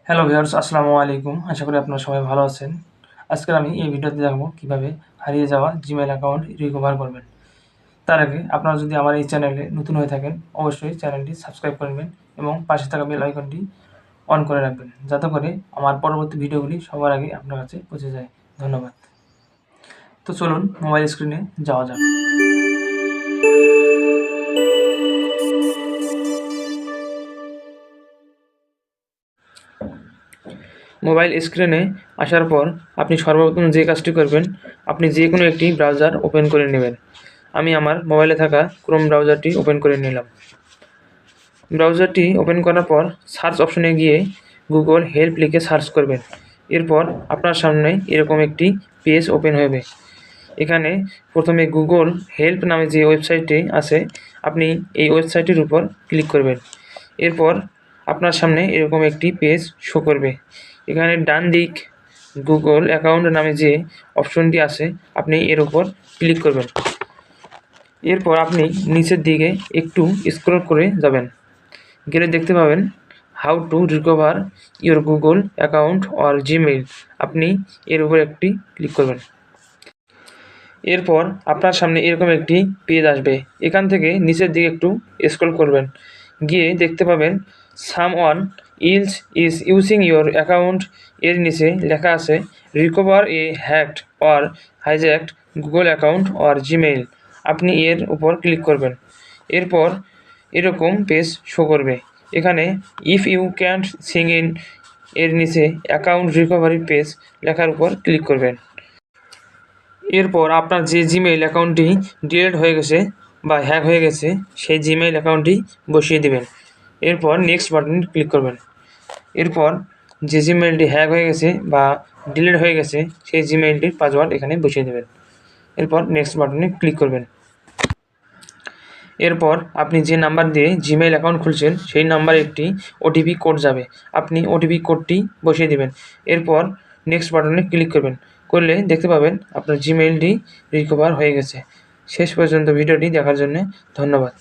Hello viewers, আসসালামু আলাইকুম। আশা করি আপনারা সবাই ভালো আছেন। আজকে আমি এই ভিডিওতে দেখাবো কিভাবে হারিয়ে যাওয়া জিমেইল অ্যাকাউন্ট রিকভার করবেন। তার আগে আপনারা যদি আমার এই চ্যানেলে নতুন হয়ে থাকেন, অবশ্যই চ্যানেলটি সাবস্ক্রাইব করবেন এবং পাশে থাকা বেল আইকনটি অন করে রাখবেন, যাতে করে আমার পরবর্তী ভিডিওগুলি সবার আগে আপনার কাছে পৌঁছে যায়। ধন্যবাদ। তো চলুন মোবাইল স্ক্রিনে যাওয়া যাক। মোবাইল স্ক্রিনে আসার পর আপনি সর্বপ্রথম যে কাজটি করবেন, আপনি যে কোনো একটি ব্রাউজার ওপেন করে নেবেন। আমি আমার মোবাইলে থাকা ক্রোম ব্রাউজারটি ওপেন করে নিলাম। ব্রাউজারটি ওপেন করার পর সার্চ অপশনে গিয়ে গুগল হেল্প লিখে সার্চ করবেন। এরপর আপনার সামনে এরকম একটি পেজ ওপেন হবে। এখানে প্রথমে গুগল হেল্প নামে যে ওয়েবসাইটটি আছে, আপনি এই ওয়েবসাইটের উপর ক্লিক করবেন। এরপর আপনার সামনে এরকম একটি পেজ শো করবে। এখানে ডান দিক গুগল অ্যাকাউন্ট নামে যে অপশনটি আছে, আপনি এর উপর ক্লিক করবেন। এরপর আপনি নিচের দিকে একটু স্ক্রল করে যাবেন, গেলে দেখতে পাবেন how to recover your Google account or Gmail. আপনি এর উপর একটি ক্লিক করবেন। এরপর আপনার সামনে এরকম একটি পেজ আসবে। এখান থেকে নিচের দিকে একটু স্ক্রল করবেন, গিয়ে দেখতে পাবেন someone else is using your account. এর নিচে লেখা আছে recover a hacked or hijacked Google account or Gmail. আপনি এর উপর ক্লিক করবেন। এরপর এরকম পেজ শো করবে। এখানে if you can't sign in এর নিচে অ্যাকাউন্ট রিকভারি পেজ লেখার উপর ক্লিক করবেন। এরপর আপনার যে জিমেইল অ্যাকাউন্টটি ডিলিট হয়ে গেছে বা হ্যাক হয়ে গেছে, সেই জিমেইল অ্যাকাউন্টটি বসিয়ে দেবেন। এরপর নেক্সট বাটনে ক্লিক করবেন। এরপর যে জিমেইলটি হ্যাক হয়ে গেছে বা ডিলিট হয়ে গেছে, সেই জিমেইলটির পাসওয়ার্ড এখানে বসিয়ে দেবেন। এরপর নেক্সট বাটনে ক্লিক করবেন। এরপর আপনি যে নাম্বার দিয়ে জিমেইল অ্যাকাউন্ট খুলছেন, সেই নাম্বারে একটি ওটিপি কোড যাবে। আপনি ওটিপি কোডটি বসিয়ে দেবেন। এরপর নেক্সট বাটনে ক্লিক করবেন। করলে দেখতে পাবেন আপনার জিমেইলটি রিকভার হয়ে গেছে। শেষ পর্যন্ত ভিডিওটি দেখার জন্য ধন্যবাদ।